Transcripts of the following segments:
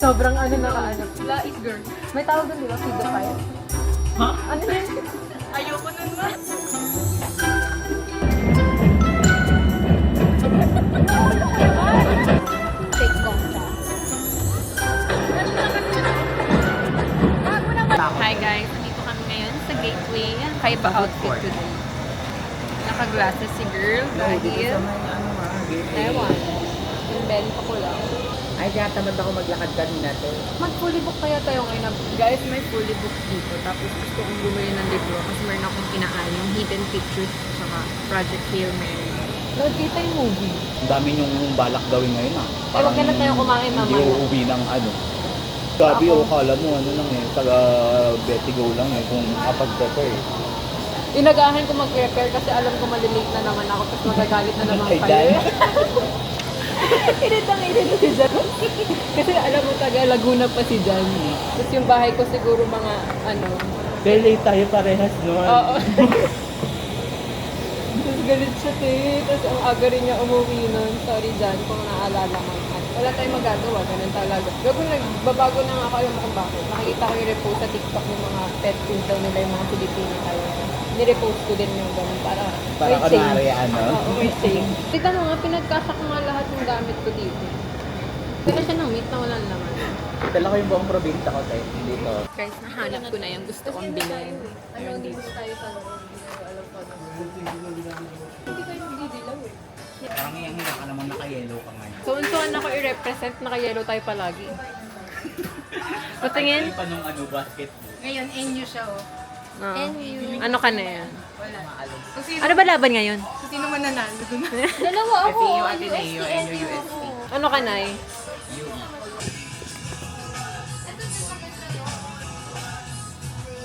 Sobrang ano nakaano. Lais girl. May tawag doon, di ba? Pedophile. Ha? Ano yun? Ayoko nun ba? Fake gongcha. Hi guys, nandito kami ngayon sa Gateway. Kaiba outfit today. Naka-glasses si girl dahil ewan. Yung belly pa ko lang. Ay, tamad ako maglakad kanina to. Mag-fully book kaya tayo ngayon. Guys, may fully book dito. Tapos gusto kong bumili ng libro kasi meron akong kinaan yung Hidden Pictures saka Project Hail Mary. Nakikita yung movie. Ang dami yung balak gawin ngayon ah. Ewan kailan tayo kumain Hindi mamaya. uuwi ng ano. Sabi Ako. o kala mo ano lang eh, taga Betty Go lang eh, kung kapag prepare eh. Inagahan ko mag-prepare kasi alam ko malilate na naman ako tapos magagalit na naman Ay, kayo. Dan. Init si Jan. Kasi alam mo taga Laguna pa si Jan. Tapos yung bahay ko siguro mga ano. Kaya late tayo parehas noon. Oo. Tapos galit siya Tapos ang aga rin niya umuwi nun. Sorry Jan kung naalala mo. Wala tayong magagawa. Ganun talaga. Gago nagbabago na nga ako alam mo kung bakit. Nakikita ko yung repost sa TikTok ng mga pet food daw nila yung mga Pilipino tayo. Nirepost ko din yung ganun para Para may change. kanari ano. Oo, may change. Tika na nga, pinagkasa ko nga lahat ng gamit ko dito. Pila siya ng meat na walang laman. Dala ko yung buong probinsya ko tayo dito. Guys, nahanap ko na yung gusto kong bilhin. Ayun dito. tayo sa Hindi kayo magdidilaw eh. Parang yung hindi ka naman naka-yellow ka ngayon. So, untuan ako i-represent, naka-yellow tayo palagi. Patingin? Ay, pa nung ano, basket. Ngayon, NU siya oh. Oo. NU. Ano ka na yan? Wala. Ano ba laban ngayon? Kung sino man nanalo dun. Dalawa ako. FEU, Ateneo, NU, UST. Ano ka na eh?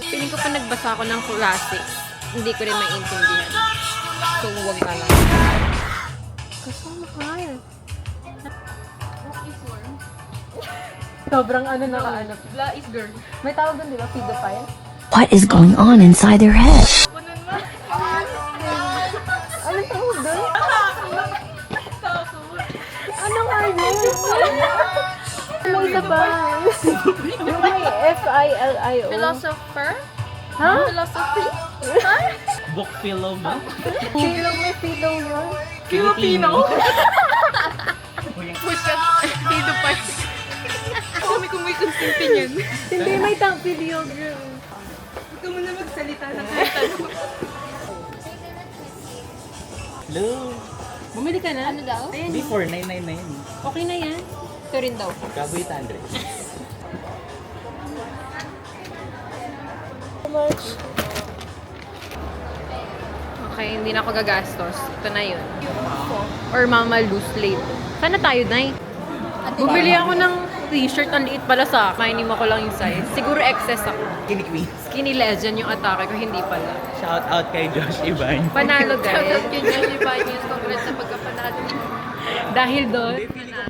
Feeling ko pa nagbasa ako ng classics. Hindi ko rin maintindihan. So, huwag na lang. Kasama ka yan. Sobrang ano nakaano. Lais girl. May tawag doon, di ba? Pedophile. What is going on inside their head? Ano tawag doon? Ano nga yun? Ano isa ba? Yung may F-I-L-I-O. Philosopher? Ha? Philosophy? Book pillow mo? Philo, may philo yun. Filipino? Push ka. Dito pa. Kami kung may consent yan. Hindi, may video girl. Huwag ka muna magsalita ng kahit ano. Hello? Bumili ka na? Ano daw? Ayan. Before, 999. Okay na yan. Ito rin daw. Kaboy 800. How much? Okay, hindi na ako gagastos. Ito na yun. Or Mama Lose late. Sana tayo, Nay. Bumili ako ng t-shirt. Ang liit pala sa akin. Mainim ako lang yung size. Siguro excess ako. Kini Queen. Skinny Legend yung atake ko. Hindi pala. Shout out kay Josh Ivan. Panalo, guys. Shoutout kay Johnny Banyos. Congrats sa pagkapanalo. Dahil doon,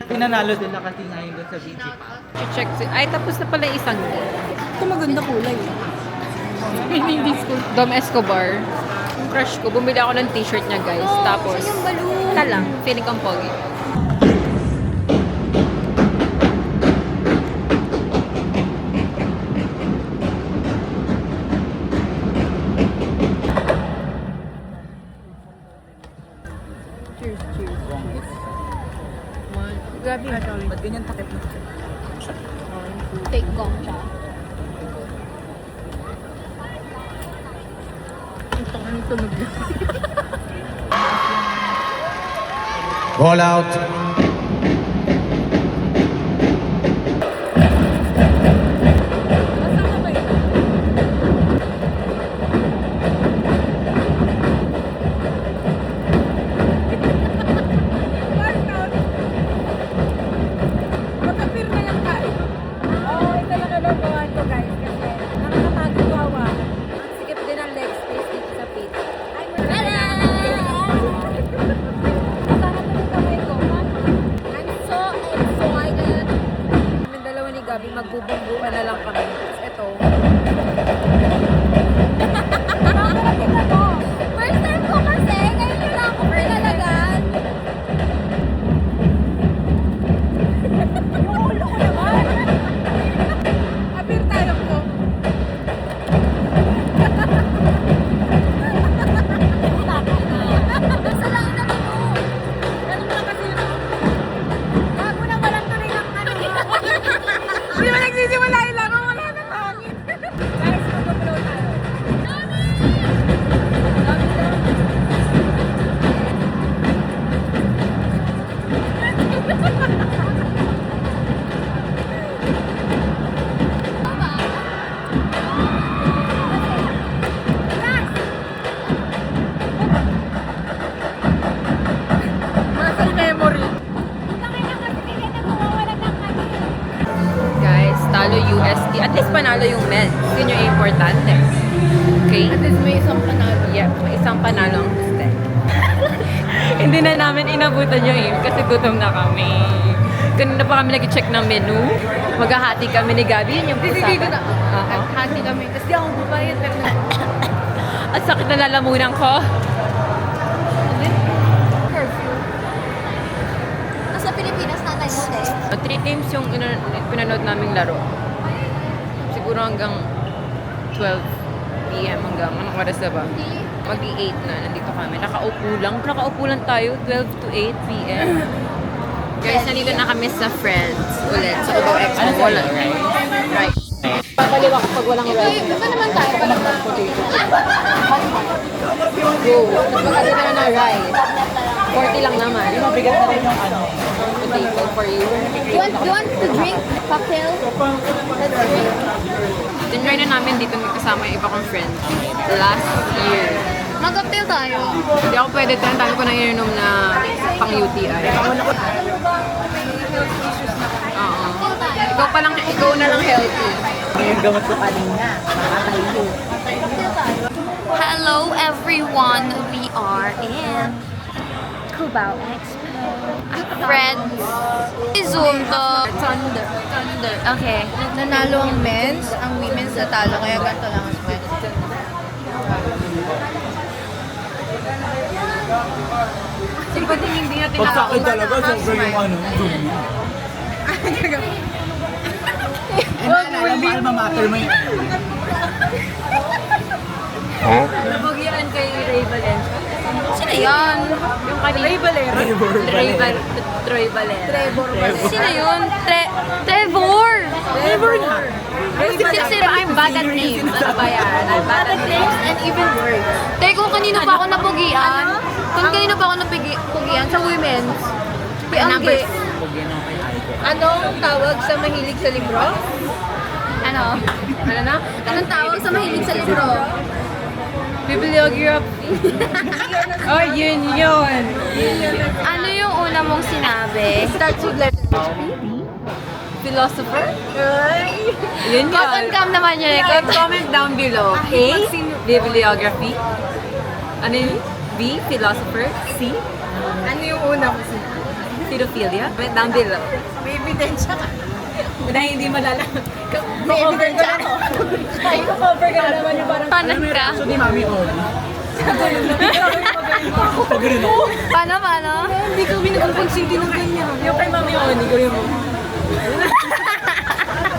Pinanalo sila kasi ngayon doon sa BG. check ay tapos na pala yung isang game. Ito maganda kulay. Hindi school. Dom Escobar. Yung crush ko, bumili ako ng t-shirt niya, guys. Tapos, ta lang, feeling kong pogi. Cheers, cheers. Grabe. Ba't ganyan takip na? Fake gongcha. Ito ang tunog na. Call out. Magbubungguan na lang kami. Ito. First time ko kasi, ngayon na lang ako pinalagan. Yung ulo ko naman. beauty. At least panalo yung men. Yun yung importante. Okay? At least may isang panalo. Yeah, may isang panalo ang gusto. Hindi na namin inabutan yung aim kasi gutom na kami. Kanina pa kami nag-check ng menu. Maghahati kami ni Gabi. Yun yung usapan. Hati kami. Tapos di ako bubayad. Pero At sakit na lalamunan ko. curfew. Nasa Pilipinas na tayo eh. 3 games yung pinanood naming laro. Siguro hanggang 12 p.m. hanggang anong oras na ba? Mag-8 na, nandito kami. Nakaupo lang tayo, 12 to 8 p.m. Guys, nandito na kami sa Friends ulit. Sa Cubao Expo. Wala, right? Papaliwa kapag walang rice. Iba naman tayo. Go. Tapos magkakita na ng rice. 40 lang naman. Mabigat na rin yung potato for you. You want to drink cocktail? Let's drink. Tinry na namin dito kasama yung iba kong friends. Last year. Mag-cocktail tayo. Hindi ako pwede. Ang dami ko nang ininom na pang UTI. Oo. Ikaw na lang healthy. Yung gamot ko kanina, makakayo. Hello everyone. We are in Cubao Expo. Friends. Zoom to. Thunder. Okay. Nanalo ang men's, ang women's natalo. Kaya ganito lang ang sweat. Siguro hindi natin Pag sa akin talaga, sobrang yung ano, zoom. Alam mo, alma mater mo yun. Nabugian kay Ray Valencia. Sino yan? Yung kanina. Ray Valera. Troy Valera. Sino yun? Trevor! Trevor na. Kasi I'm bad at names. Ano ba yan? I'm bad at names and even words. Teka, kung kanino pa ako napugian, kung kanino pa ako napugian sa women's, Numbers. Anong tawag sa mahilig sa libro? Ano? Ano na? Anong tawag sa mahilig sa libro? Bibliography. Oh, yun yun. Ano yung una mong sinabi? Starts with letter Philosopher? Yun yun. Cam naman yun. Comment down below. A. Bibliography. Ano yun? B. Philosopher. C. Ano yung una mong sinabi? Pedophilia. Comment down below. May ebidensya ka. Na hindi malalaman. May ebidensya ako. Ay, cover ka naman yung parang... Paano ka? So, ni Mami Oli. Pag rin ako. Paano? Hindi ko binagpagsinti ng ganyan. Yung kay Mami Oni, gawin mo.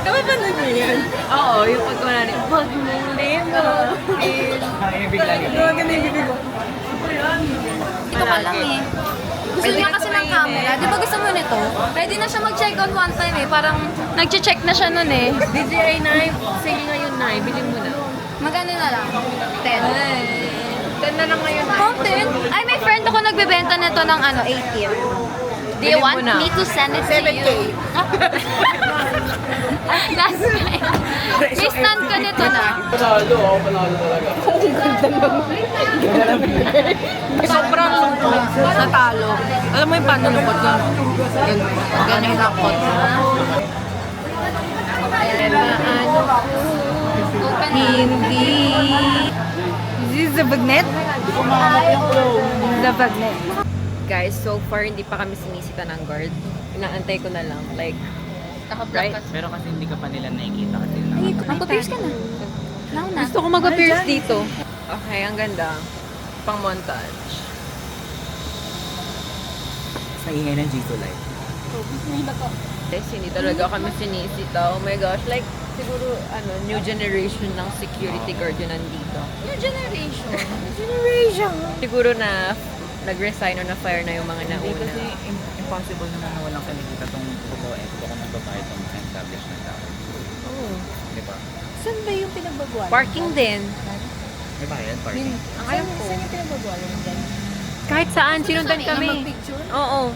Kapapanood mo yan? Oo, yung pagkuna ni... Pag muli mo. Ay, bigla yun. Ito ka lang eh. Gusto niya kasi ng camera. Di ba gusto mo nito? Pwede na siya mag-check out one time eh. Parang nag-check na siya nun eh. DJI Knife. Sige ngayon na, bilhin mo na. Magkano na lang? 10. 10 na lang ngayon na. Oh, 10? Ay, may friend ako nagbebenta nito ng ano, 18. Do you Bilhin want mo na. me to send it to you? 7K. Last time. May stand ka nito na. Panalo ako, panalo talaga. Sobrang natalo. Alam mo yung paano lupot yun? Ganyan yung lakot. Hindi. Is this the bagnet? The bagnet. Guys, so far hindi pa kami sinisita ng guard. Inaantay ko na lang. Like, right? Pero kasi hindi ka pa nila nakikita kasi Magpa-pierce ka na. Nauna. Gusto ko mag-appears dito. Okay, ang ganda. Pang montage. sa ingay ng G2 Live. Guys, hindi talaga kami sinisita. Oh my gosh, like, siguro, new generation ng security guard yun nandito. New generation. Siguro na nag-resign o na-fire na yung mga Hindi nauna. kasi impossible naman na walang kinikita itong Cubao Expo kung magbabayad itong mga established na tao. Oh. Di ba? Saan ba yung pinagbaguan? Parking din. May bayad, parking. Ang alam ko. Saan yung pinagbaguan? Kahit saan, sinundan kami. Mag-picture? Oo.